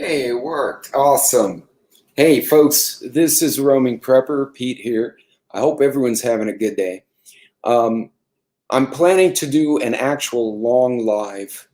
Hey, it worked. Awesome. Hey, folks, this is Roaming Prepper, Pete here. I hope everyone's having a good day. Um, I'm planning to do an actual long live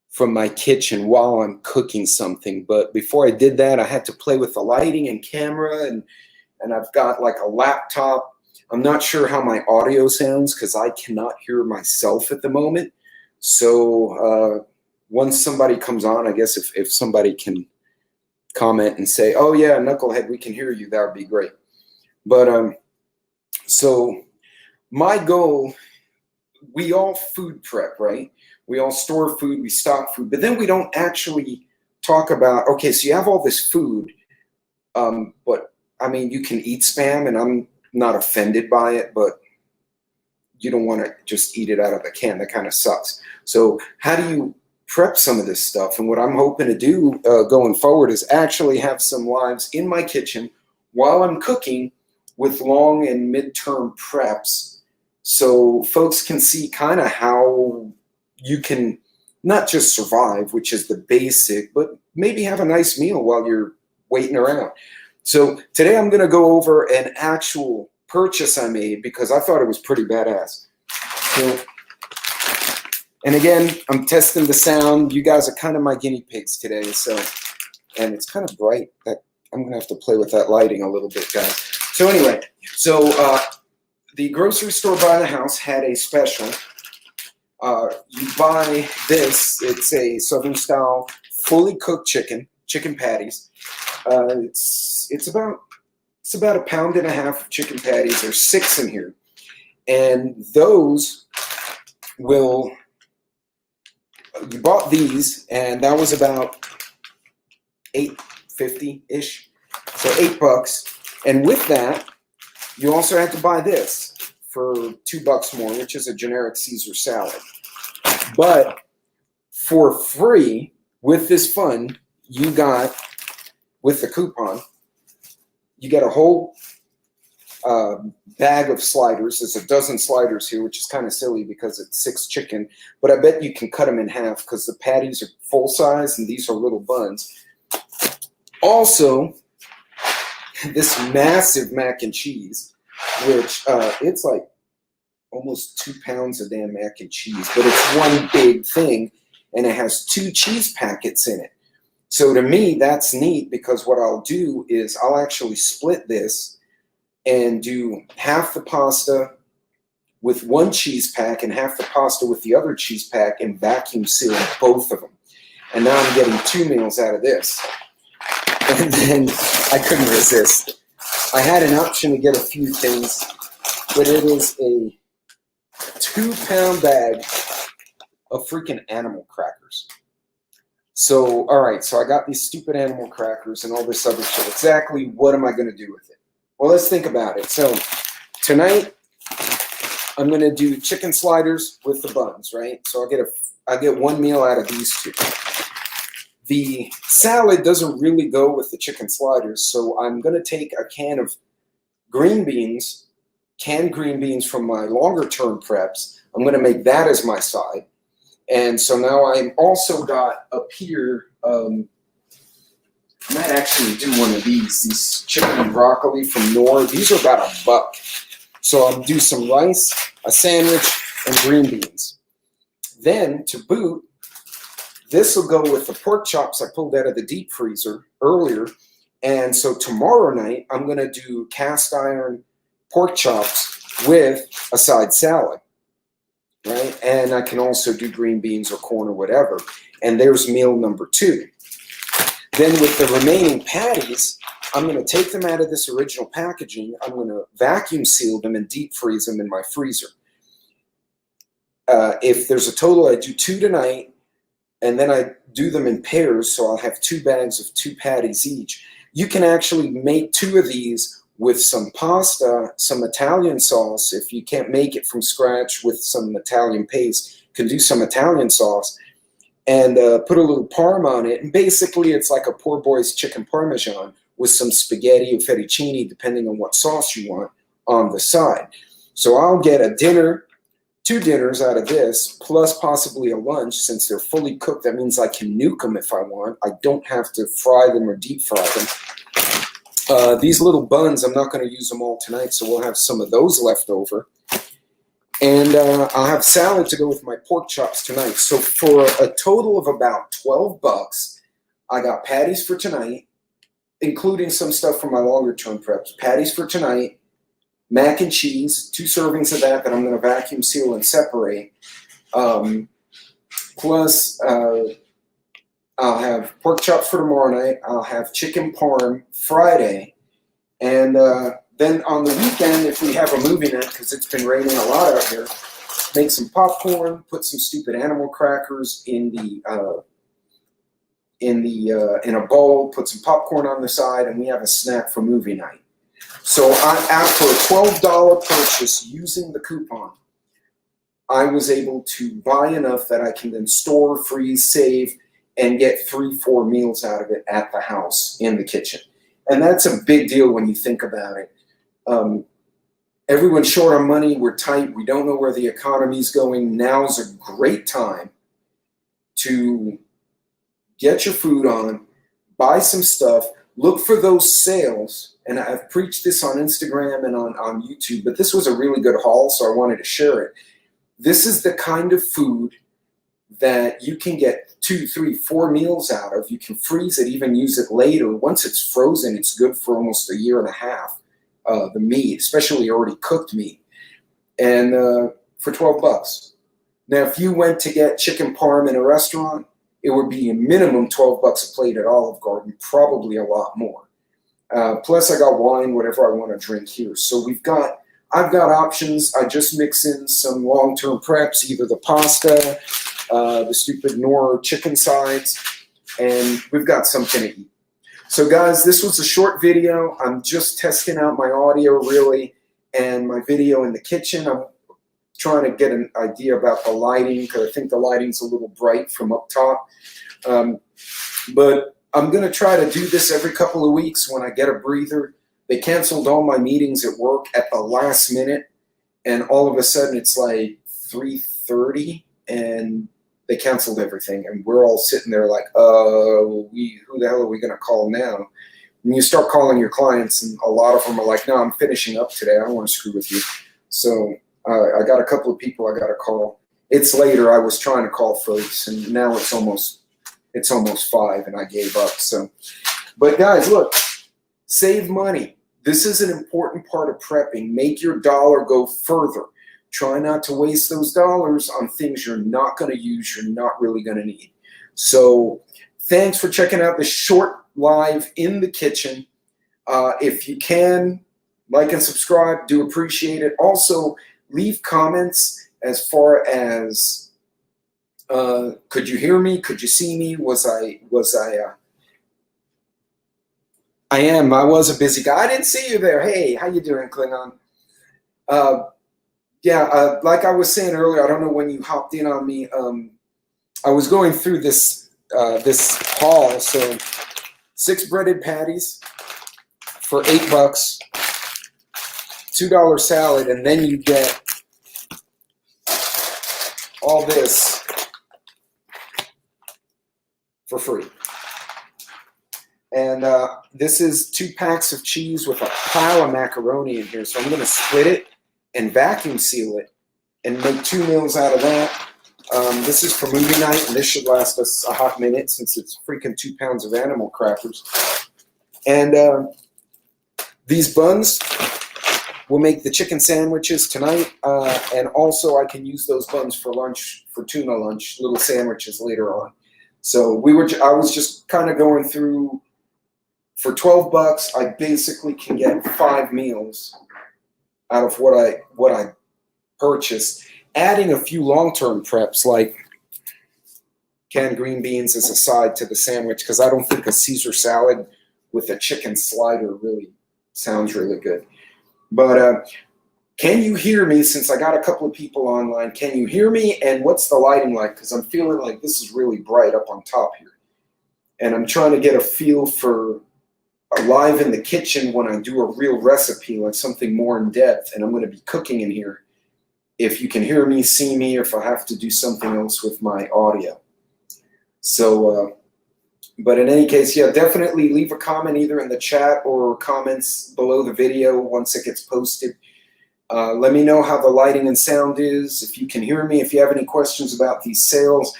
from my kitchen while I'm cooking something. But before I did that, I had to play with the lighting and camera, and I've got like a laptop. I'm not sure how my audio sounds because I cannot hear myself at the moment. So once somebody comes on, I guess if somebody can comment and say, "Oh yeah, Knucklehead, we can hear you," that would be great. But so my goal, we all food prep, right? We all store food, we stock food, but then we don't actually talk about, okay, so you have all this food, but I mean, you can eat Spam, and I'm not offended by it, but you don't want to just eat it out of the can. That kind of sucks. So how do you prep some of this stuff? And what I'm hoping to do going forward is actually have some lives in my kitchen while I'm cooking with long and midterm preps, so folks can see kind of how you can not just survive, which is the basic, but maybe have a nice meal while you're waiting around. So today I'm going to go over an actual purchase I made because I thought it was pretty badass. So, and again, I'm testing the sound. You guys are kind of my guinea pigs today. So, and it's kind of bright. That I'm going to have to play with that lighting a little bit, guys. So anyway, the grocery store by the house had a special. You buy this. It's a Southern style, fully cooked chicken patties. It's about a pound and a half of chicken patties. There's 6 in here, and those will. You bought these, and that was about $8.50-ish, so $8. And with that, you also have to buy this for $2 more, which is a generic Caesar salad. But for free, with this fund, you got, with the coupon, you get a whole bag of sliders. There's a dozen sliders here, which is kind of silly because it's 6 chicken, but I bet you can cut them in half because the patties are full size and these are little buns. Also, this massive mac and cheese, which it's like almost 2 pounds of damn mac and cheese, but it's one big thing, and it has 2 cheese packets in it. So to me, that's neat because what I'll do is I'll actually split this and do half the pasta with 1 cheese pack and half the pasta with the other cheese pack and vacuum seal both of them. And now I'm getting 2 meals out of this. And then I couldn't resist. I had an option to get a few things, but it is a 2-pound bag of freaking animal crackers. So, all right, so I got these stupid animal crackers and all this other shit. Exactly what am I going to do with it? Well, let's think about it. So tonight I'm going to do chicken sliders with the buns, right? So I'll get 1 meal out of these 2. The salad doesn't really go with the chicken sliders, so I'm going to take a can of green beans, canned green beans from my longer term preps. I'm going to make that as my side. And so now I'm also got up here, I might actually do one of these chicken and broccoli from Knorr. These are about $1. So I'll do some rice, a sandwich, and green beans. Then to boot, this will go with the pork chops I pulled out of the deep freezer earlier. And so tomorrow night, I'm going to do cast iron pork chops with a side salad, right? And I can also do green beans or corn or whatever. And there's meal number 2. Then with the remaining patties, I'm going to take them out of this original packaging. I'm going to vacuum seal them and deep freeze them in my freezer. If there's a total, I do 2 tonight, and then I do them in pairs, so I'll have 2 bags of 2 patties each. You can actually make 2 of these with some pasta, some Italian sauce. If you can't make it from scratch with some Italian paste, you can do some Italian sauce and put a little parm on it. And basically, it's like a poor boy's chicken parmesan with some spaghetti or fettuccine, depending on what sauce you want, on the side. So I'll get a dinner 2 dinners out of this, plus possibly a lunch. Since they're fully cooked, that means I can nuke them if I want. I don't have to fry them or deep fry them. These little buns, I'm not going to use them all tonight, so we'll have some of those left over. And I'll have salad to go with my pork chops tonight. So for a total of about $12, I got patties for tonight, including some stuff from my longer-term preps. Patties for tonight, mac and cheese, 2 servings of that I'm going to vacuum seal and separate. Plus, I'll have pork chops for tomorrow night. I'll have chicken parm Friday. And then on the weekend, if we have a movie night, because it's been raining a lot out here, make some popcorn, put some stupid animal crackers in a bowl, put some popcorn on the side, and we have a snack for movie night. So after a $12 purchase using the coupon, I was able to buy enough that I can then store, freeze, save, and get 3-4 meals out of it at the house in the kitchen. And that's a big deal when you think about it. Everyone's short on money. We're tight. We don't know where the economy's going. Now's a great time to get your food on, buy some stuff, look for those sales. And I've preached this on Instagram and on YouTube, but this was a really good haul, so I wanted to share it. This is the kind of food that you can get 2, 3, 4 meals out of. You can freeze it, even use it later. Once it's frozen, it's good for almost a year and a half. The meat, especially already cooked meat, and for $12. Now, if you went to get chicken parm in a restaurant, it would be a minimum $12 a plate at Olive Garden, probably a lot more. Plus, I got wine, whatever I want to drink here. So I've got options. I just mix in some long-term preps, either the pasta, the stupid Knorr chicken sides, and we've got something to eat. So guys, this was a short video. I'm just testing out my audio really and my video in the kitchen. I'm trying to get an idea about the lighting because I think the lighting's a little bright from up top. But I'm going to try to do this every couple of weeks when I get a breather. They canceled all my meetings at work at the last minute, and all of a sudden it's like 3:30 and they canceled everything, and we're all sitting there like, who the hell are we going to call now? And you start calling your clients, and a lot of them are like, no, I'm finishing up today. I don't want to screw with you. So I got a couple of people I got to call. It's later. I was trying to call folks, and now it's almost 5, and I gave up. So, but guys, look, save money. This is an important part of prepping. Make your dollar go further. Try not to waste those dollars on things you're not going to use, you're not really going to need. So thanks for checking out this short live in the kitchen. If you can, like and subscribe, do appreciate it. Also, leave comments as far as could you hear me? Could you see me? I was a busy guy. I didn't see you there. Hey, how you doing, Klingon? Like I was saying earlier, I don't know when you hopped in on me. I was going through this haul. So 6 breaded patties for $8, $2 salad, and then you get all this for free. And this is 2 packs of cheese with a pile of macaroni in here. So I'm going to split it and vacuum seal it and make 2 meals out of that. This is for movie night, and this should last us a hot minute since it's freaking 2 pounds of animal crackers. And these buns will make the chicken sandwiches tonight, and also I can use those buns for lunch, for tuna lunch, little sandwiches later on. So I was just kind of going through. For $12, I basically can get 5 meals out of what I purchased, adding a few long-term preps like canned green beans as a side to the sandwich, because I don't think a Caesar salad with a chicken slider really sounds really good. But can you hear me? Since I got a couple of people online, can you hear me? And what's the lighting like? Because I'm feeling like this is really bright up on top here. And I'm trying to get a feel for live in the kitchen when I do a real recipe, like something more in depth, and I'm going to be cooking in here. if you can hear me, see me, or if I have to do something else with my audio. So, but in any case, yeah, definitely leave a comment either in the chat or comments below the video once it gets posted. Let me know how the lighting and sound is, if you can hear me, if you have any questions about these sales.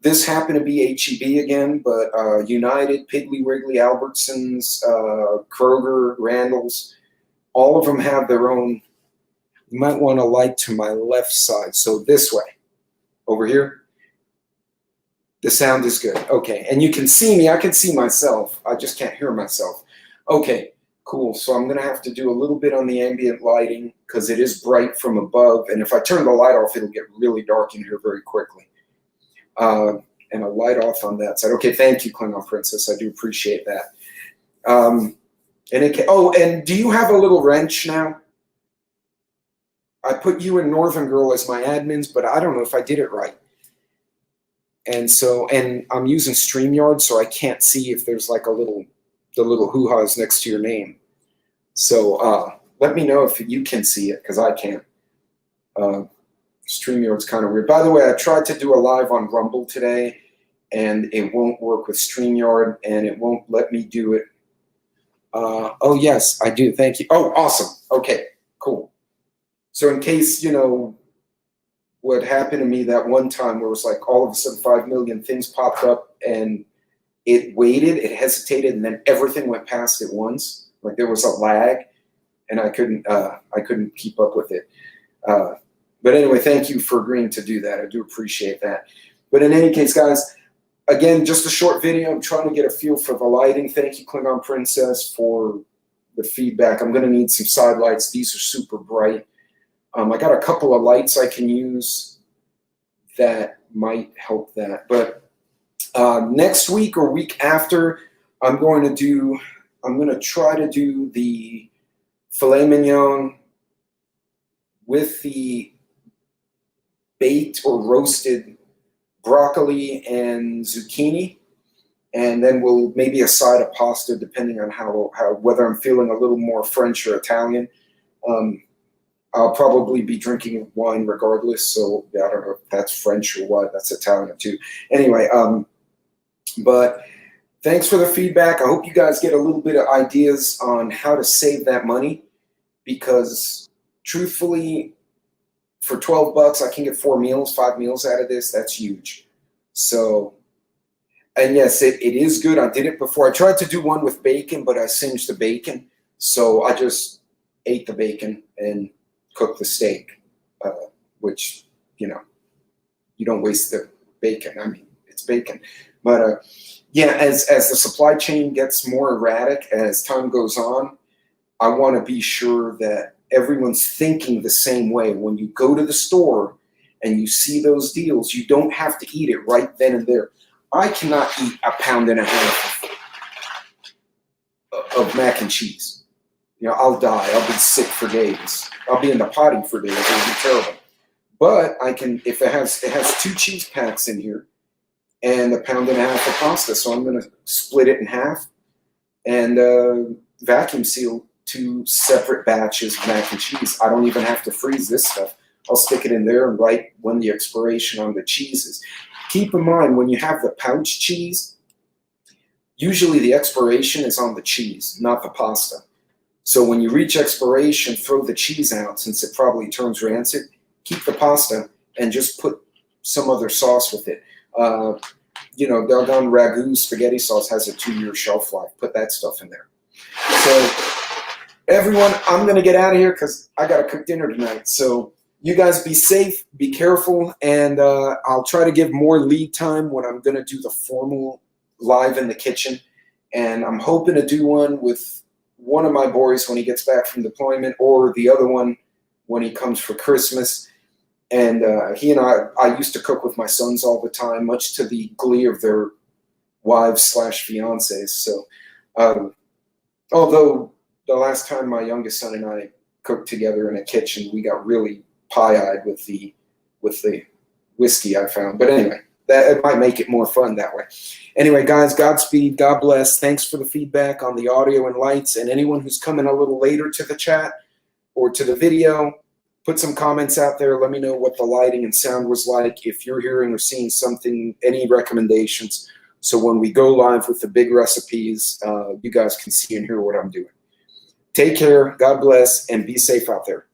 This happened to be H-E-B again, but United, Piggly Wiggly, Albertsons, Kroger, Randall's, all of them have their own. You might want to light to my left side, so this way, over here. The sound is good. Okay, and you can see me. I can see myself. I just can't hear myself. Okay, cool. So I'm going to have to do a little bit on the ambient lighting because it is bright from above, and if I turn the light off, it'll get really dark in here very quickly. And a light off on that side. Okay, thank you, Klingon Princess. I do appreciate that. And do you have a little wrench now? I put you and Northern Girl as my admins, but I don't know if I did it right. And I'm using StreamYard, so I can't see if there's like the little hoo-ha's next to your name. So let me know if you can see it, because I can't. StreamYard's kind of weird. By the way, I tried to do a live on Rumble today, and it won't work with StreamYard, and it won't let me do it. Oh, yes, I do. Thank you. Oh, awesome. Okay, cool. So in case, what happened to me that one time where it was like all of a sudden 5 million things popped up, and it waited, it hesitated, and then everything went past at once. Like there was a lag, and I couldn't keep up with it. But anyway, thank you for agreeing to do that. I do appreciate that. But in any case, guys, again, just a short video. I'm trying to get a feel for the lighting. Thank you, Klingon Princess, for the feedback. I'm going to need some side lights. These are super bright. I got a couple of lights I can use that might help that. But next week or week after, I'm going to try to do the filet mignon with the baked or roasted broccoli and zucchini, and then we'll maybe a side of pasta depending on how whether I'm feeling a little more French or Italian. I'll probably be drinking wine regardless, so yeah, I don't know if that's French or what. That's Italian too. Anyway, but thanks for the feedback. I hope you guys get a little bit of ideas on how to save that money, because truthfully, for $12, I can get 5 meals out of this. That's huge. So, and yes, it is good. I did it before. I tried to do one with bacon, but I singed the bacon. So I just ate the bacon and cooked the steak, which, you don't waste the bacon. I mean, it's bacon. But yeah, as the supply chain gets more erratic as time goes on, I want to be sure that everyone's thinking the same way. When you go to the store and you see those deals, you don't have to eat it right then and there. I cannot eat a pound and a half of mac and cheese. I'll die. I'll be sick for days. I'll be in the potty for days. It'll be terrible. But I can, if it has 2 cheese packs in here and a pound and a half of pasta, so I'm going to split it in half and vacuum seal 2 separate batches of mac and cheese. I don't even have to freeze this stuff. I'll stick it in there and write when the expiration on the cheese is. Keep in mind, when you have the pouch cheese, usually the expiration is on the cheese, not the pasta. So when you reach expiration, throw the cheese out since it probably turns rancid. Keep the pasta and just put some other sauce with it. Doggone ragu spaghetti sauce has a 2-year shelf life. Put that stuff in there. So everyone, I'm going to get out of here because I got to cook dinner tonight. So you guys be safe, be careful, and I'll try to give more lead time when I'm going to do the formal live in the kitchen. And I'm hoping to do one with one of my boys when he gets back from deployment, or the other one when he comes for Christmas. And he and I used to cook with my sons all the time, much to the glee of their wives/fiancés. So although the last time my youngest son and I cooked together in a kitchen, we got really pie-eyed with the whiskey I found. But anyway, it might make it more fun that way. Anyway, guys, Godspeed, God bless. Thanks for the feedback on the audio and lights. And anyone who's coming a little later to the chat or to the video, Put some comments out there. Let me know what the lighting and sound was like. If you're hearing or seeing something, any recommendations. So when we go live with the big recipes, you guys can see and hear what I'm doing. Take care. God bless, and be safe out there.